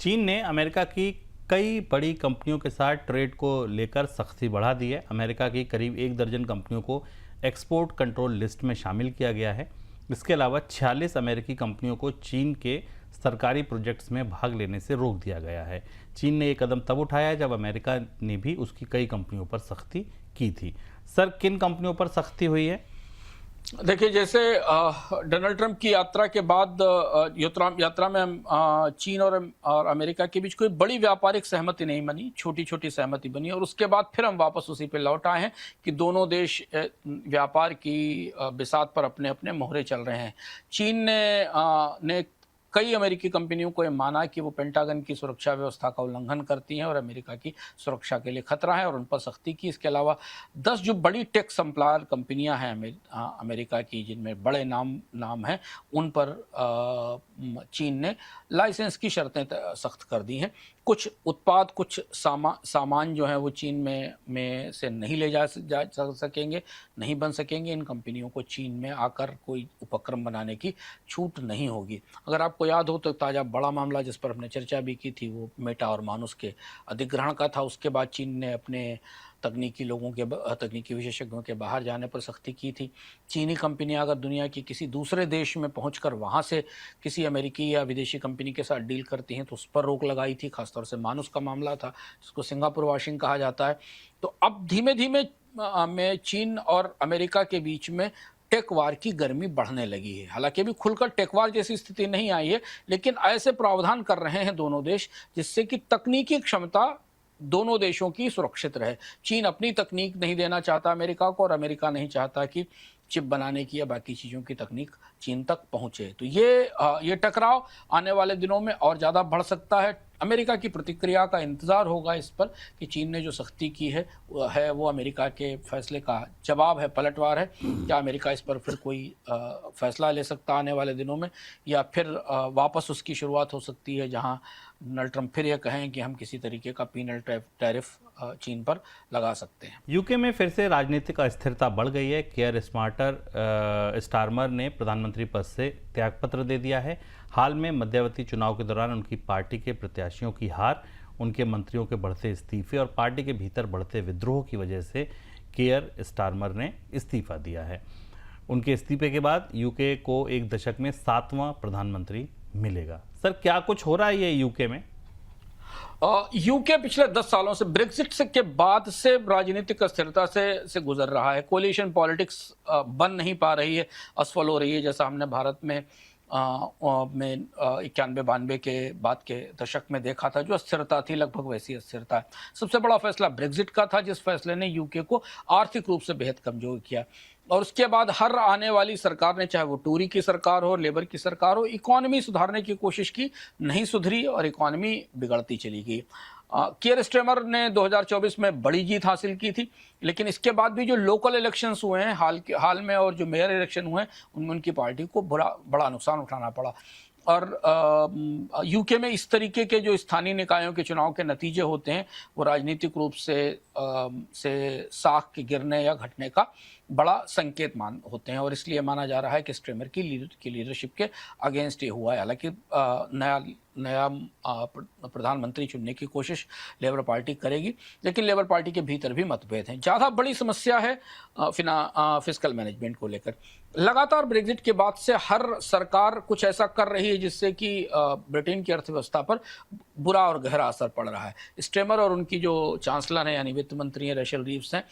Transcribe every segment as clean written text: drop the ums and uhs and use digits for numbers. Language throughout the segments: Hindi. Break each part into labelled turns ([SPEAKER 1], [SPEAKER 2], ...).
[SPEAKER 1] चीन ने अमेरिका की कई बड़ी कंपनियों के साथ ट्रेड को लेकर सख्ती बढ़ा दी है। अमेरिका की करीब 1 दर्जन कंपनियों को एक्सपोर्ट कंट्रोल लिस्ट में शामिल किया गया है। इसके अलावा 46 अमेरिकी कंपनियों को चीन के सरकारी प्रोजेक्ट्स में भाग लेने से रोक दिया गया है। चीन ने ये कदम तब उठाया जब अमेरिका ने भी उसकी कई कंपनियों पर सख्ती की थी। सर, किन कंपनियों पर सख्ती हुई है?
[SPEAKER 2] देखिए, जैसे डोनाल्ड ट्रंप की यात्रा के बाद यात्रा में चीन और अमेरिका के बीच कोई बड़ी व्यापारिक सहमति नहीं बनी, छोटी छोटी सहमति बनी और उसके बाद फिर हम वापस उसी पे लौट आए हैं कि दोनों देश व्यापार की बिसात पर अपने अपने मोहरे चल रहे हैं। चीन ने कई अमेरिकी कंपनियों को यह माना कि वो पेंटागन की सुरक्षा व्यवस्था का उल्लंघन करती हैं और अमेरिका की सुरक्षा के लिए खतरा है और उन पर सख्ती की। इसके अलावा 10 जो बड़ी टेक सप्लायर कंपनियां हैं अमेरिका की, जिनमें बड़े नाम हैं, उन पर चीन ने लाइसेंस की शर्तें सख्त कर दी हैं। कुछ उत्पाद, कुछ सामान जो है वो चीन में से नहीं ले जा सकेंगे, नहीं बन सकेंगे। इन कंपनियों को चीन में आकर कोई उपक्रम बनाने की छूट नहीं होगी। अगर आपको याद हो तो ताज़ा बड़ा मामला जिस पर हमने चर्चा भी की थी वो मेटा और मानुस के अधिग्रहण का था। उसके बाद चीन ने अपने तकनीकी विशेषज्ञों के बाहर जाने पर सख्ती की थी। चीनी कंपनियां अगर दुनिया की किसी दूसरे देश में पहुंचकर वहां से किसी अमेरिकी या विदेशी कंपनी के साथ डील करती हैं तो उस पर रोक लगाई थी। खासतौर से मानुस का मामला था, जिसको सिंगापुर वॉशिंग कहा जाता है। तो अब धीमे धीमे में चीन और अमेरिका के बीच में टेक वार की गर्मी बढ़ने लगी है। हालांकि अभी खुलकर टेक वार जैसी स्थिति नहीं आई है, लेकिन ऐसे प्रावधान कर रहे हैं दोनों देश जिससे कि तकनीकी क्षमता दोनों देशों की सुरक्षित रहे। चीन अपनी तकनीक नहीं देना चाहता अमेरिका को और अमेरिका नहीं चाहता कि चिप बनाने की या बाकी चीज़ों की तकनीक चीन तक पहुंचे। तो ये टकराव आने वाले दिनों में और ज़्यादा बढ़ सकता है। अमेरिका की प्रतिक्रिया का इंतज़ार होगा इस पर कि चीन ने जो सख्ती की है वो अमेरिका के फैसले का जवाब है, पलटवार है। क्या अमेरिका इस पर फिर कोई फैसला ले सकता आने वाले दिनों में, या फिर वापस उसकी शुरुआत हो सकती है जहां डोनाल्ड ट्रंप फिर ये कहें कि हम किसी तरीके का पीनल टैरिफ चीन पर लगा सकते हैं।
[SPEAKER 1] यूके में फिर से राजनीतिक अस्थिरता बढ़ गई है। केयर स्टारमर ने प्रधानमंत्री पद से त्यागपत्र दे दिया है। हाल में मध्यावधि चुनाव के दौरान उनकी पार्टी के प्रत्याशियों की हार, उनके मंत्रियों के बढ़ते इस्तीफे और पार्टी के भीतर बढ़ते विद्रोह की वजह से केयर स्टारमर ने इस्तीफा दिया है। उनके इस्तीफे के बाद यूके को एक दशक में 7वां प्रधानमंत्री मिलेगा। सर, क्या कुछ हो रहा है ये यूके में?
[SPEAKER 2] यूके पिछले 10 सालों से ब्रेक्जिट से के बाद से राजनीतिक अस्थिरता से गुजर रहा है। कोलिशन पॉलिटिक्स बन नहीं पा रही है, असफल हो रही है। जैसा हमने भारत में 91-92 के बाद के दशक में देखा था, जो अस्थिरता थी लगभग वैसी अस्थिरता है। सबसे बड़ा फैसला ब्रेक्जिट का था, जिस फैसले ने यूके को आर्थिक रूप से बेहद कमजोर किया। और उसके बाद हर आने वाली सरकार ने, चाहे वो टूरी की सरकार हो, लेबर की सरकार हो, इकोनॉमी सुधारने की कोशिश की, नहीं सुधरी और इकोनॉमी बिगड़ती चली गई। कियर स्टारमर ने 2024 में बड़ी जीत हासिल की थी, लेकिन इसके बाद भी जो लोकल इलेक्शंस हुए हैं हाल में और जो मेयर इलेक्शन हुए हैं, उनमें उनकी पार्टी को बड़ा नुकसान उठाना पड़ा। और यूके में इस तरीके के जो स्थानीय निकायों के चुनाव के नतीजे होते हैं वो राजनीतिक रूप से साख के गिरने या घटने का बड़ा संकेत होते हैं और इसलिए माना जा रहा है कि स्टारमर की लीडरशिप के अगेंस्ट ये हुआ है। हालांकि नया प्रधानमंत्री चुनने की कोशिश लेबर पार्टी करेगी, लेकिन लेबर पार्टी के भीतर भी मतभेद हैं। ज़्यादा बड़ी समस्या है फिस्कल मैनेजमेंट को लेकर। लगातार ब्रेक्जिट के बाद से हर सरकार कुछ ऐसा कर रही है जिससे कि ब्रिटेन की अर्थव्यवस्था पर बुरा और गहरा असर पड़ रहा है। स्टारमर और उनकी जो चांसलर हैं यानी वित्त मंत्री हैं रेचल रीव्स हैं,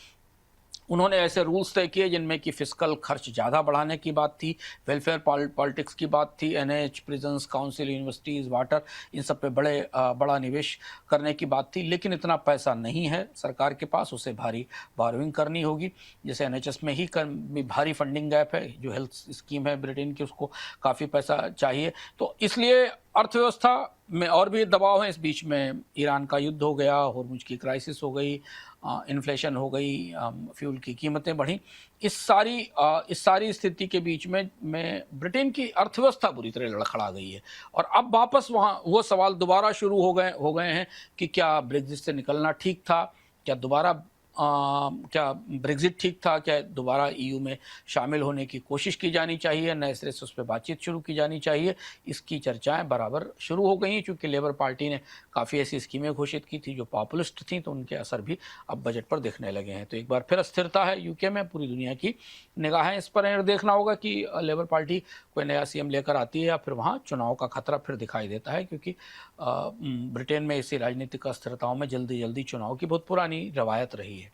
[SPEAKER 2] उन्होंने ऐसे रूल्स तय किए जिनमें कि फिस्कल खर्च ज़्यादा बढ़ाने की बात थी, वेलफेयर पॉलिटिक्स की बात थी, NH, prisons, council, universities, water, इन सब पे बड़ा निवेश करने की बात थी। लेकिन इतना पैसा नहीं है सरकार के पास, उसे भारी बारोइंग करनी होगी। जैसे एनएचएस में ही भारी फंडिंग गैप है, जो हेल्थ स्कीम है ब्रिटेन की उसको काफ़ी पैसा चाहिए। तो इसलिए अर्थव्यवस्था में और भी दबाव है। इस बीच में ईरान का युद्ध हो गया, होर्मुज की क्राइसिस हो गई, इन्फ्लेशन हो गई, फ्यूल की कीमतें बढ़ी। इस सारी स्थिति के बीच में ब्रिटेन की अर्थव्यवस्था बुरी तरह लड़खड़ा गई है और अब वापस वहाँ वो सवाल दोबारा शुरू हो गए हैं कि क्या ब्रेक्जिट से निकलना ठीक था, क्या दोबारा क्या ब्रेग्जिट ठीक था, क्या दोबारा ईयू में शामिल होने की कोशिश की जानी चाहिए, नए सिरे से उस पर बातचीत शुरू की जानी चाहिए, इसकी चर्चाएं बराबर शुरू हो गई हैं। चूँकि लेबर पार्टी ने काफ़ी ऐसी स्कीमें घोषित की थी जो पॉपुलिस्ट थी, तो उनके असर भी अब बजट पर दिखने लगे हैं। तो एक बार फिर अस्थिरता है यूके में, पूरी दुनिया की निगाहें इस पर हैं। देखना होगा कि लेबर पार्टी कोई नया सीएम लेकर आती है या फिर वहाँ चुनाव का खतरा फिर दिखाई देता है, क्योंकि ब्रिटेन में ऐसी राजनीतिक अस्थिरताओं में जल्दी जल्दी चुनाव की बहुत पुरानी रवायत रही है।